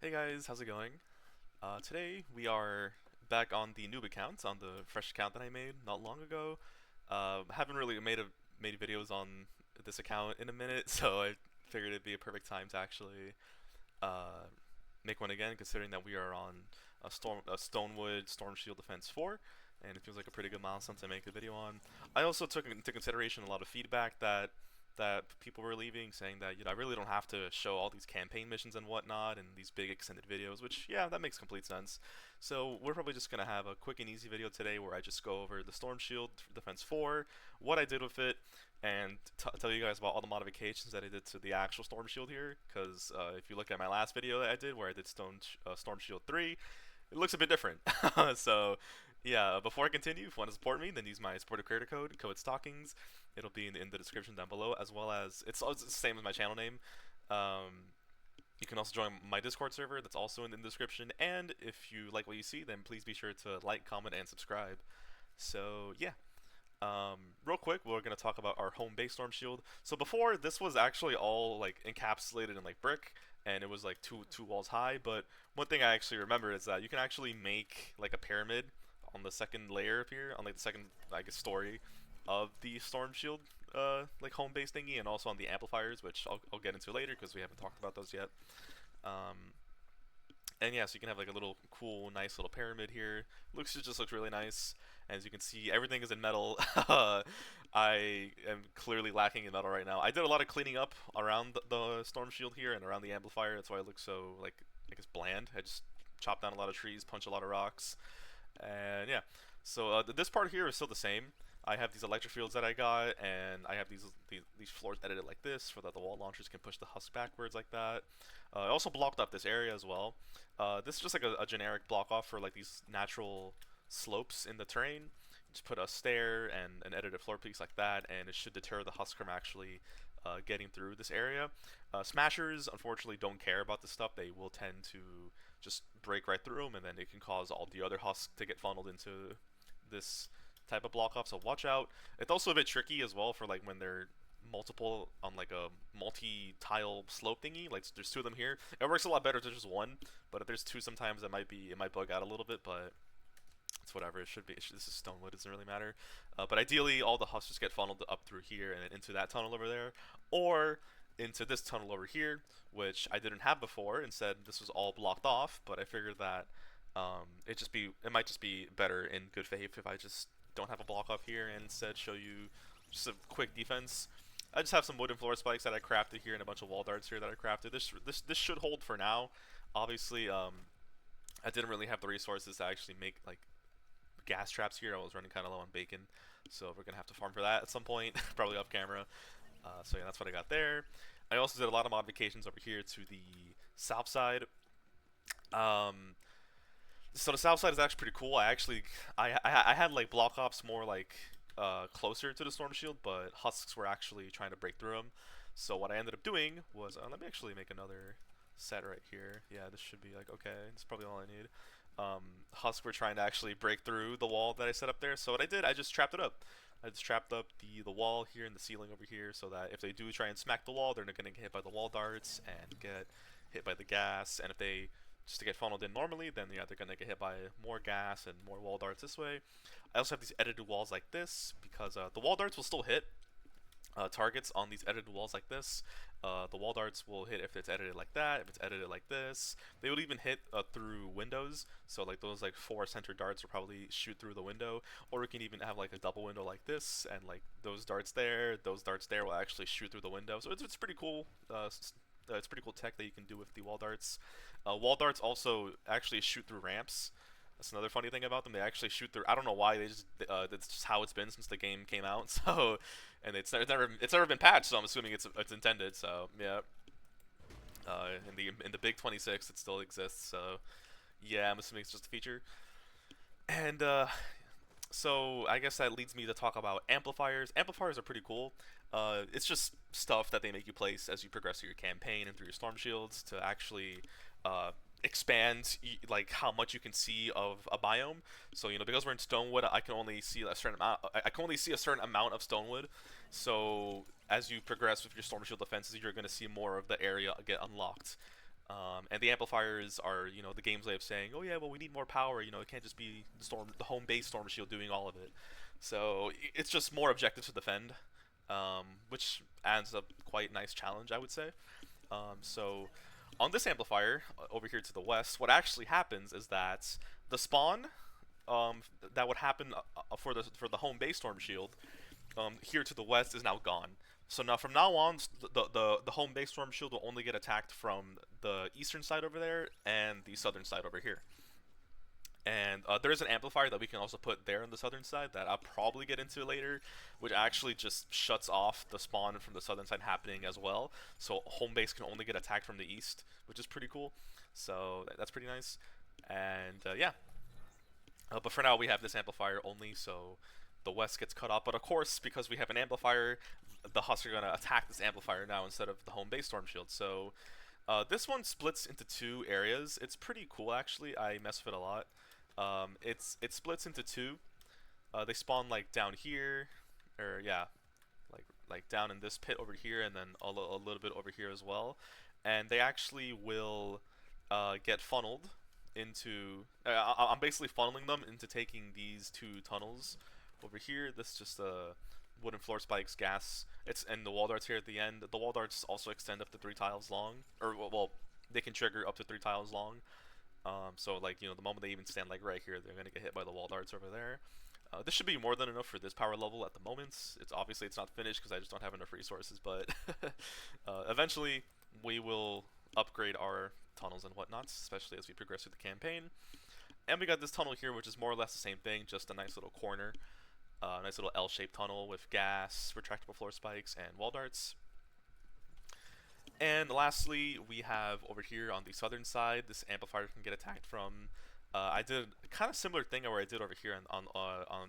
Hey guys, how's it going? Today we are back on the noob account, on the fresh account that I made not long ago. Haven't really made videos on this account in a minute, so I figured it'd be a perfect time to actually uh, make one again, considering that we are on a Stonewood Storm Shield Defense 4, and it feels like a pretty good milestone to make a video on. I also took into consideration a lot of feedback that people were leaving, saying that I really don't have to show all these campaign missions and whatnot and these big extended videos, which yeah, that makes complete sense. So we're probably just gonna have a quick and easy video today where I just go over the Storm Shield Defense 4, what I did with it, and tell you guys about all the modifications that I did to the actual Storm Shield here. Because if you look at my last video that I did, where I did Storm Shield 3, it looks a bit different. So yeah, before I continue, if you want to support me, then use my supporter creator code Stockings. It'll be in the description down below, as well as it's the same as my channel name. You can also join my Discord server, that's also in the description. And if you like what you see, then please be sure to like, comment, and subscribe. So yeah, real quick, we're gonna talk about our home base storm shield. So before, this was actually all like encapsulated in like brick, and it was like two walls high. But one thing I actually remember is that you can actually make like a pyramid on the second layer up here, on like the second, I guess, story of the storm shield, like home base thingy, and also on the amplifiers, which I'll get into later because we haven't talked about those yet. Um, and yeah, so you can have like a little cool, nice little pyramid here. It just looks really nice. As you can see, everything is in metal. I am clearly lacking in metal right now. I did a lot of cleaning up around the storm shield here and around the amplifier. That's why it looks so like I guess bland. I just chopped down a lot of trees, punched a lot of rocks, and yeah. So this part here is still the same. I have these electric fields that I got, and I have these floors edited like this, so that the wall launchers can push the husk backwards like that. I also blocked up this area as well. This is just like a generic block off for like these natural slopes in the terrain. Just put a stair and an edited floor piece like that, and it should deter the husk from actually getting through this area. Smashers, unfortunately, don't care about this stuff. They will tend to just break right through them, and then it can cause all the other husks to get funneled into this type of block off. So watch out. It's also a bit tricky as well for like when they're multiple on like a multi-tile slope thingy. Like there's two of them here. It works a lot better if there's just one, but if there's two, sometimes it might bug out a little bit, but it's whatever. It should be. This is Stonewood. It doesn't really matter. But ideally, all the husks just get funneled up through here and then into that tunnel over there, or into this tunnel over here, which I didn't have before. Instead, this was all blocked off. But I figured that it might just be better in good faith if I just don't have a block off here and instead show you just a quick defense. I just have some wooden floor spikes that I crafted here and a bunch of wall darts here that I crafted. This should hold for now. Obviously, I didn't really have the resources to actually make like gas traps here. I was running kind of low on bacon, so we're gonna have to farm for that at some point, probably off camera. So yeah, that's what I got there. I also did a lot of modifications over here to the south side. Um, so the south side is actually pretty cool. I had like block ops more like closer to the storm shield, but husks were actually trying to break through them. So what I ended up doing was let me actually make another set right here. Yeah, this should be like okay. That's probably all I need. Husks were trying to actually break through the wall that I set up there. So what I did, I just trapped it up. I just trapped up the wall here and the ceiling over here, so that if they do try and smack the wall, they're not gonna get hit by the wall darts and get hit by the gas. And if they just to get funneled in normally, then yeah, they're gonna get hit by more gas and more wall darts this way. I also have these edited walls like this because the wall darts will still hit targets on these edited walls like this. The wall darts will hit if it's edited like that, if it's edited like this. They would even hit through windows, so like those like four center darts will probably shoot through the window, or we can even have like a double window like this, and like those darts there will actually shoot through the window. So it's pretty cool. It's pretty cool tech that you can do with the wall darts. Wall darts also actually shoot through ramps. That's another funny thing about them. They actually shoot through. I don't know why. That's just how it's been since the game came out. So, and it's never been patched. So I'm assuming it's intended. So yeah. In the big 26, it still exists. So yeah, I'm assuming it's just a feature. And so I guess that leads me to talk about amplifiers. Amplifiers are pretty cool. It's just stuff that they make you place as you progress through your campaign and through your storm shields to actually uh, expand like how much you can see of a biome. So because we're in Stonewood, I can only see a certain amount. I can only see a certain amount of Stonewood. So as you progress with your storm shield defenses, you're going to see more of the area get unlocked. And the amplifiers are, the game's way of saying, oh yeah, well we need more power. It can't just be the home base storm shield doing all of it. So it's just more objective to defend, which adds up quite nice challenge, I would say. So on this amplifier over here to the west, what actually happens is that the spawn that would happen for the home base storm shield here to the west is now gone. So now from now on, the home base storm shield will only get attacked from the eastern side over there and the southern side over here. And there is an amplifier that we can also put there on the southern side that I'll probably get into later, which actually just shuts off the spawn from the southern side happening as well. So home base can only get attacked from the east, which is pretty cool. So that's pretty nice. And yeah, but for now we have this amplifier only, so the west gets cut off. But of course, because we have an amplifier, the Husks are gonna attack this amplifier now instead of the home base storm shield. So this one splits into two areas. It's pretty cool actually. I mess with it a lot. It splits into two. They spawn like down here, or yeah, like down in this pit over here, and then a little bit over here as well. And they actually will get funneled into. I'm basically funneling them into taking these two tunnels over here. This is just wooden floor spikes, gas. And the wall darts here at the end. The wall darts also extend up to 3 tiles long, or well, they can trigger up to 3 tiles long. So like the moment they even stand like right here, they're gonna get hit by the wall darts over there. This should be more than enough for this power level at the moment. It's obviously it's not finished because I just don't have enough resources, but eventually we will upgrade our tunnels and whatnots, especially as we progress through the campaign. And we got this tunnel here, which is more or less the same thing, just a nice little corner, nice little L-shaped tunnel with gas, retractable floor spikes, and wall darts. And lastly, we have over here on the southern side, this amplifier can get attacked from. I did a kind of similar thing where I did over here on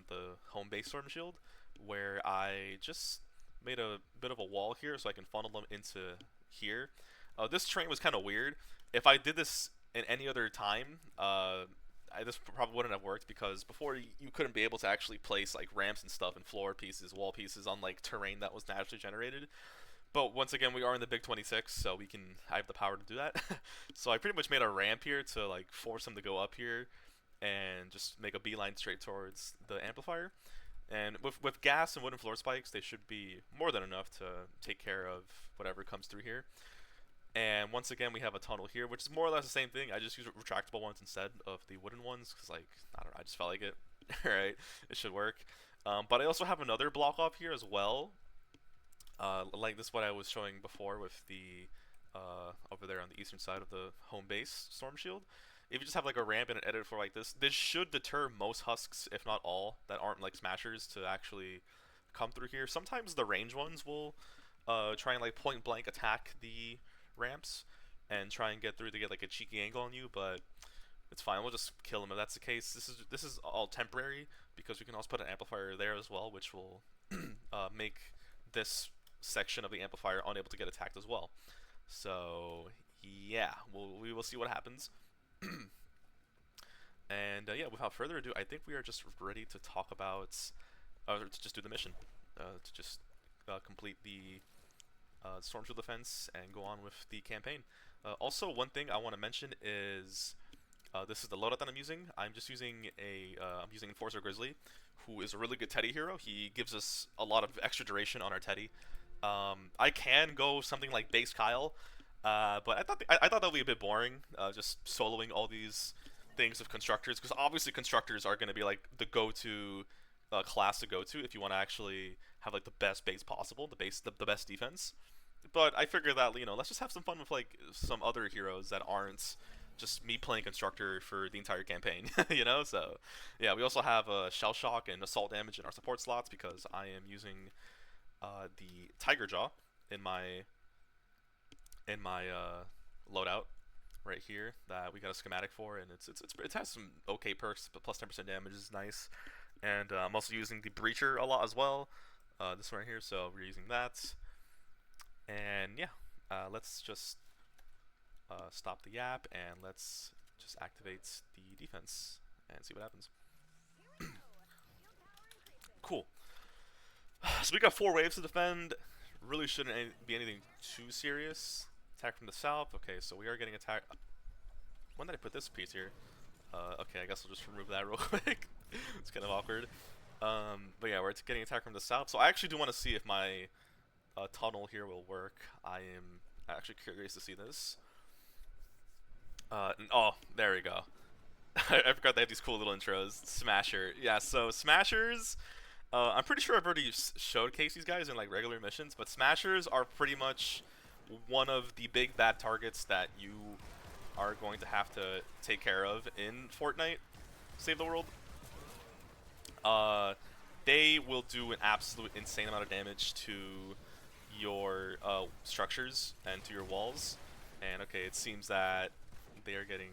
the home base storm shield, where I just made a bit of a wall here so I can funnel them into here. This terrain was kind of weird. If I did this in any other time, this probably wouldn't have worked because before you couldn't be able to actually place like ramps and stuff and floor pieces, wall pieces on like terrain that was naturally generated. But once again, we are in the Big 26, so I have the power to do that. So I pretty much made a ramp here to like force them to go up here, and just make a beeline straight towards the amplifier. And with gas and wooden floor spikes, they should be more than enough to take care of whatever comes through here. And once again, we have a tunnel here, which is more or less the same thing. I just use retractable ones instead of the wooden ones, because like I don't know, I just felt like it. Alright, it should work. But I also have another block off here as well. Like this, what I was showing before with the over there on the eastern side of the home base storm shield. If you just have like a ramp and an edit for like this should deter most husks, if not all, that aren't like smashers to actually come through here. Sometimes the range ones will try and like point blank attack the ramps and try and get through to get like a cheeky angle on you, but it's fine. We'll just kill them if that's the case. This is all temporary because we can also put an amplifier there as well, which will make this section of the amplifier unable to get attacked as well. So yeah, we will see what happens. And yeah, without further ado, I think we are just ready to talk about, to just do the mission, to just complete the storm shield defense and go on with the campaign. Also, one thing I want to mention is this is the loadout that I'm using. I'm using Enforcer Grizzly, who is a really good Teddy hero. He gives us a lot of extra duration on our Teddy. I can go something like base Kyle, but I thought that would be a bit boring, just soloing all these things of constructors, because obviously constructors are going to be like the go-to class to go to if you want to actually have like the best base possible, the best defense. But I figured that let's just have some fun with like some other heroes that aren't just me playing constructor for the entire campaign, So yeah, we also have shell shock and assault damage in our support slots because I am using the Tiger Jaw in my loadout right here that we got a schematic for, and it has some okay perks, but plus 10% damage is nice. And I'm also using the Breacher a lot as well. This one right here, so we're using that. And yeah, let's just stop the yap and let's just activate the defense and see what happens. Cool. So we got 4 waves to defend. Really shouldn't be anything too serious. Attack from the south. Okay, so we are getting attacked. When did I put this piece here? Okay, I guess I'll just remove that real quick. It's kind of awkward. But yeah, we're getting attacked from the south. So I actually do want to see if my tunnel here will work. I am actually curious to see this. Oh, there we go. I forgot they have these cool little intros. Smasher. Yeah, so Smashers, I'm pretty sure I've already showcased these guys in like regular missions, but Smashers are pretty much one of the big bad targets that you are going to have to take care of in Fortnite Save the World. Uh, they will do an absolute insane amount of damage to your structures and to your walls. And okay, it seems that they are getting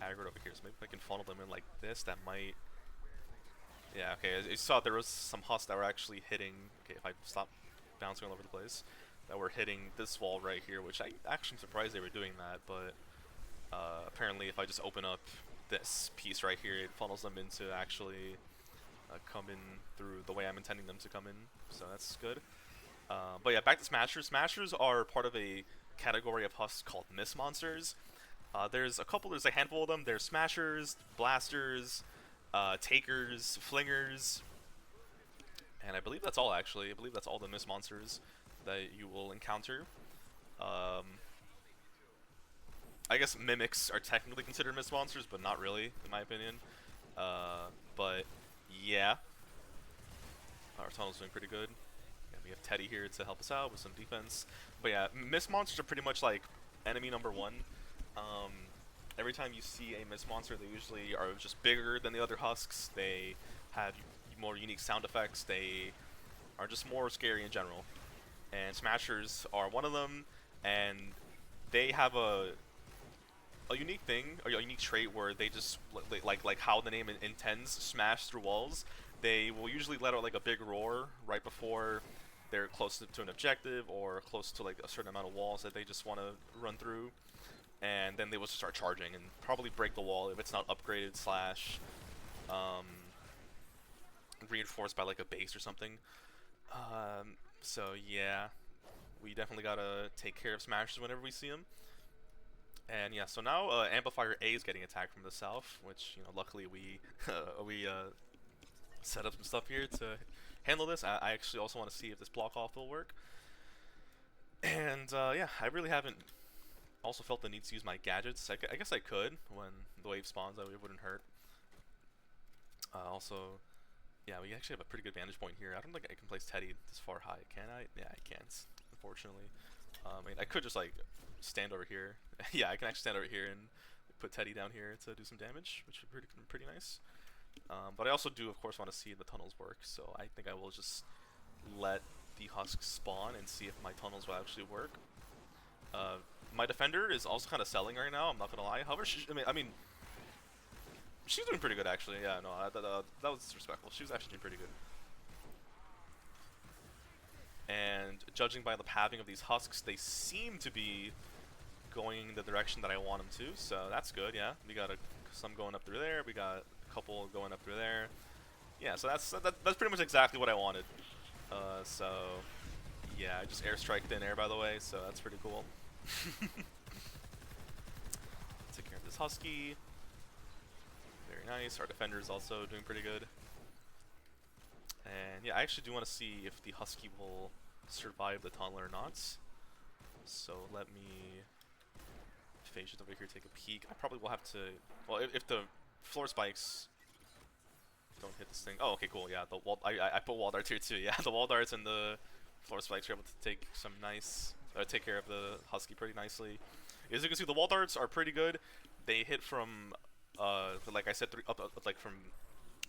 aggroed over here, so maybe if I can funnel them in like this, that might... Yeah, okay, I saw there was some husks that were actually hitting... Okay, if I stop bouncing all over the place, that were hitting this wall right here, which I actually am surprised they were doing that, but apparently if I just open up this piece right here, it funnels them into actually come in through the way I'm intending them to come in, so that's good. But yeah, back to Smashers. Smashers are part of a category of husks called Mist Monsters. There's a handful of them. There's Smashers, Blasters, Takers, Flingers, and I believe that's all actually. I believe that's all the Mist Monsters that you will encounter. I guess Mimics are technically considered Mist Monsters, but not really, in my opinion. But yeah, our tunnel's doing pretty good. And we have Teddy here to help us out with some defense. But yeah, Mist Monsters are pretty much like enemy number one. Every time you see a Mist Monster, they usually are just bigger than the other husks. They have more unique sound effects. They are just more scary in general. And Smashers are one of them, and they have a unique thing, a unique trait where they just like how the name intends, smash through walls. They will usually let out like a big roar right before they're close to an objective or close to like a certain amount of walls that they just want to run through, and then they will just start charging and probably break the wall if it's not upgraded slash reinforced by like a base or something. So yeah, we definitely gotta take care of Smashers whenever we see them. And yeah, so now Amplifier A is getting attacked from the south, which, you know, luckily we set up some stuff here to handle this. I actually also want to see if this block off will work. And yeah, I really haven't also felt the need to use my gadgets. I guess I could when the wave spawns, that it wouldn't hurt. Also, yeah, we actually have a pretty good vantage point here. I don't think I can place Teddy this far high, can I? Yeah, I can't, unfortunately. I mean, I could just like stand over here. Yeah, I can actually stand over here and put Teddy down here to do some damage, which would be pretty nice. But I also do, of course, want to see the tunnels work, so I think I will just let the husks spawn and see if my tunnels will actually work. My defender is also kind of selling right now, I'm not gonna lie. However, I mean, she's doing pretty good actually. Yeah, no, that was disrespectful. She was actually doing pretty good. And judging by the pathing of these husks, they seem to be going the direction that I want them to, so that's good. Yeah, we got some going up through there. We got a couple going up through there. Yeah, so that's pretty much exactly what I wanted. So yeah, I just airstrike thin air, by the way, so that's pretty cool. Take care of this husky. Very nice. Our defender is also doing pretty good. And yeah, I actually do want to see if the husky will survive the tunnel or not. So let me phase over here, take a peek. I probably will have to, well, if the floor spikes don't hit this thing. Oh, okay, cool. Yeah, the wall. I put wall darts here too. Yeah, the wall darts and the floor spikes are able to take some nice, take care of the husky pretty nicely. As you can see, the wall darts are pretty good. They hit from, like I said, like from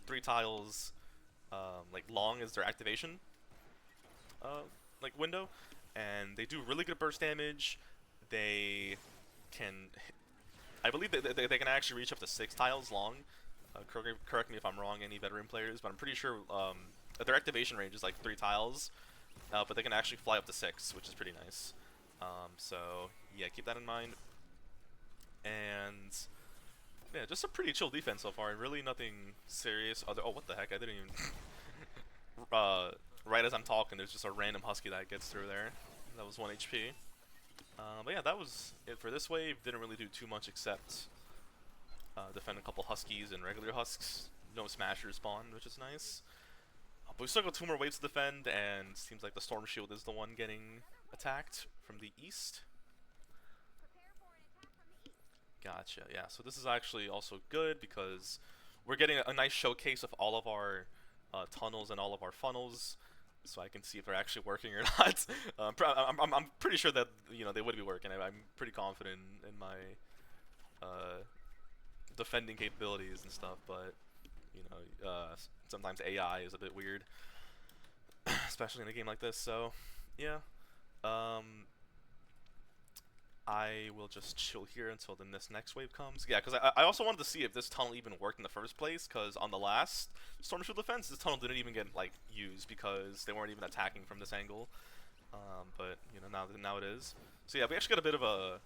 3 tiles, like long is their activation, like window, and they do really good burst damage. They can, I believe they can actually reach up to 6 tiles long. Correct me if I'm wrong, any veteran players, but I'm pretty sure their activation range is like 3 tiles, but they can actually fly up to 6, which is pretty nice. So yeah, keep that in mind. And yeah, just a pretty chill defense so far. Really nothing serious. Oh, what the heck? I didn't even. Right as I'm talking, there's just a random husky that gets through there. That was 1 HP. But yeah, that was it for this wave. Didn't really do too much except defend a couple Huskies and regular Husks. No Smashers spawn, which is nice. But we still got two more waves to defend, and seems like the Storm Shield is the one getting attacked from the east. Gotcha, yeah, so this is actually also good because we're getting a nice showcase of all of our tunnels and all of our funnels, so I can see if they're actually working or not. I'm pretty sure that they would be working. I'm pretty confident in my uh, defending capabilities and stuff, but sometimes AI is a bit weird, especially in a game like this. So yeah, um, I will just chill here until this next wave comes. Yeah, because I also wanted to see if this tunnel even worked in the first place, because on the last Storm Shield defense, this tunnel didn't even get like used because they weren't even attacking from this angle. But now it is. So yeah, we actually got a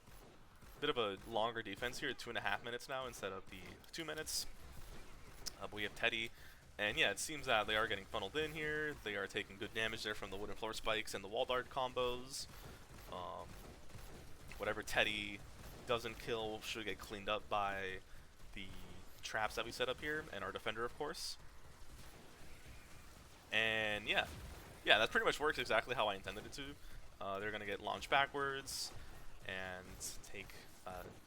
bit of a longer defense here, 2.5 minutes now instead of the 2 minutes. But we have Teddy, and yeah, it seems that they are getting funneled in here. They are taking good damage there from the wooden floor spikes and the wall dart combos. Whatever Teddy doesn't kill should get cleaned up by the traps that we set up here and our defender, of course. And yeah, that pretty much works exactly how I intended it to. They're gonna get launched backwards and take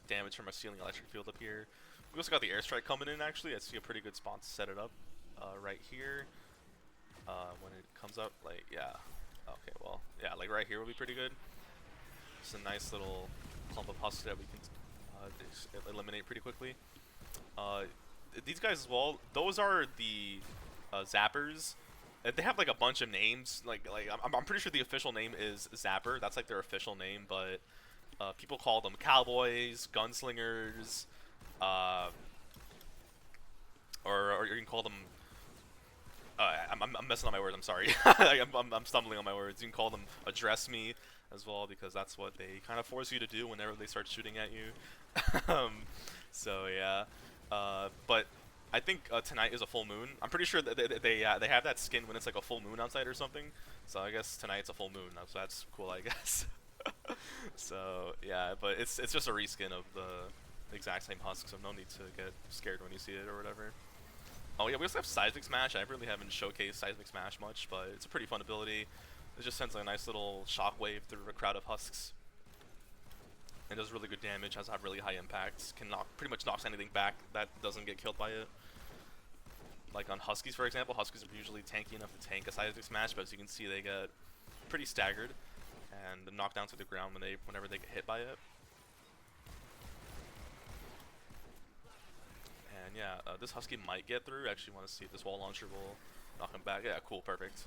damage from a ceiling electric field up here. We also got the airstrike coming in. Actually, I see a pretty good spot to set it up right here. When it comes up, like okay, well yeah, like right here will be pretty good. It's a nice little clump of husks that we can eliminate pretty quickly. These guys as well, those are the zappers. They have like a bunch of names. I'm pretty sure the official name is Zapper. That's like their official name, but people call them cowboys, gunslingers, or you can call them. I'm messing on my words. I'm sorry. I'm stumbling on my words. You can call them address me as well, because that's what they kind of force you to do whenever they start shooting at you. So yeah, but I think tonight is a full moon. I'm pretty sure that they have that skin when it's like a full moon outside or something. So I guess tonight's a full moon. So that's cool, I guess. So yeah, but it's just a reskin of the exact same husk, so no need to get scared when you see it or whatever. Oh yeah, we also have Seismic Smash. I really haven't showcased Seismic Smash much, but it's a pretty fun ability. It just sends a nice little shockwave through a crowd of husks. It does really good damage, has really high impact, can pretty much knocks anything back that doesn't get killed by it. Like on Huskies, for example, Huskies are usually tanky enough to tank a Seismic Smash, but as you can see, they get pretty staggered and knocked down to the ground whenever they get hit by it. And yeah, this Husky might get through. I actually want to see if this wall launcher will knock him back. Yeah, cool, perfect.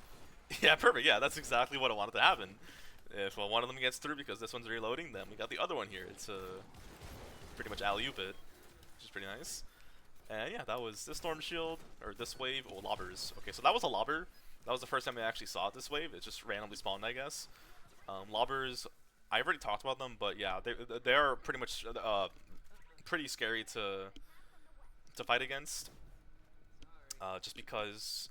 Yeah, perfect. Yeah, that's exactly what I wanted to happen. If one of them gets through because this one's reloading, then we got the other one here. It's pretty much alley-oop it, which is pretty nice. And yeah, that was this Storm Shield, or this wave. Oh, lobbers. Okay, so that was a lobber. That was the first time I actually saw this wave. It just randomly spawned, I guess. Lobbers, I already talked about them, but yeah, they are pretty much pretty scary to fight against. Just because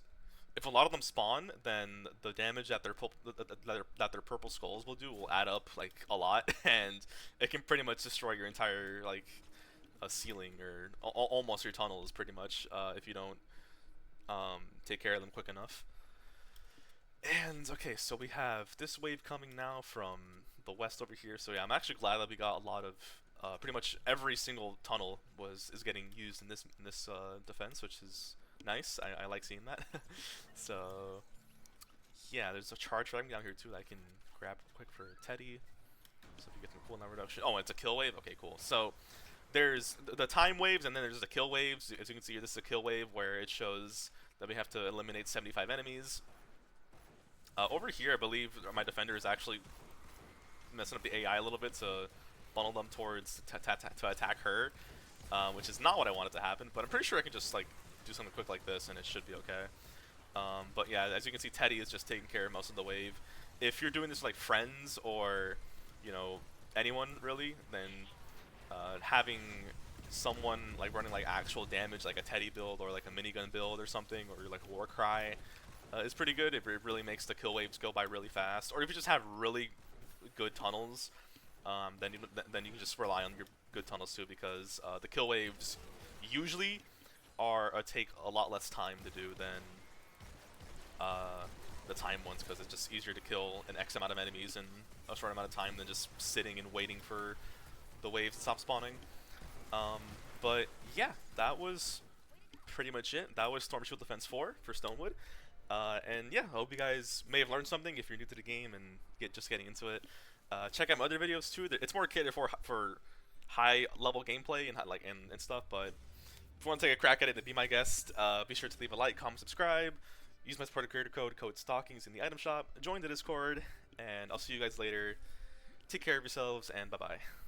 if a lot of them spawn, then the damage that their purple skulls will do will add up like a lot, and it can pretty much destroy your entire like ceiling or almost your tunnels pretty much if you don't take care of them quick enough. And okay, so we have this wave coming now from the west over here. So yeah, I'm actually glad that we got a lot of pretty much every single tunnel is getting used in this defense, which is nice. I like seeing that. So yeah, there's a charge fragment down here too that I can grab quick for Teddy. So if you get some cooldown reduction. Oh, it's a kill wave. Okay, cool. So there's the time waves, and then there's the kill waves. As you can see here, this is a kill wave where it shows that we have to eliminate 75 enemies. Over here, I believe my defender is actually messing up the AI a little bit to funnel them towards to attack her, which is not what I wanted to happen. But I'm pretty sure I can just like do something quick like this, and it should be okay. But yeah, as you can see, Teddy is just taking care of most of the wave. If you're doing this with, like friends or anyone really, then having someone like running like actual damage, like a Teddy build or like a minigun build or something, or like a Warcry. Is pretty good if it really makes the kill waves go by really fast, or if you just have really good tunnels then you can just rely on your good tunnels too, because the kill waves usually take a lot less time to do than the time ones, because it's just easier to kill an X amount of enemies in a short amount of time than just sitting and waiting for the waves to stop spawning. But yeah, that was pretty much it. That was Storm Shield Defense 4 for Stonewood. And yeah, I hope you guys may have learned something if you're new to the game and just getting into it. Check out my other videos too. It's more catered for high level gameplay and and stuff. But if you want to take a crack at it and be my guest, be sure to leave a like, comment, subscribe. Use my supporter creator code STOCKINGS in the item shop. Join the Discord, and I'll see you guys later. Take care of yourselves, and bye bye.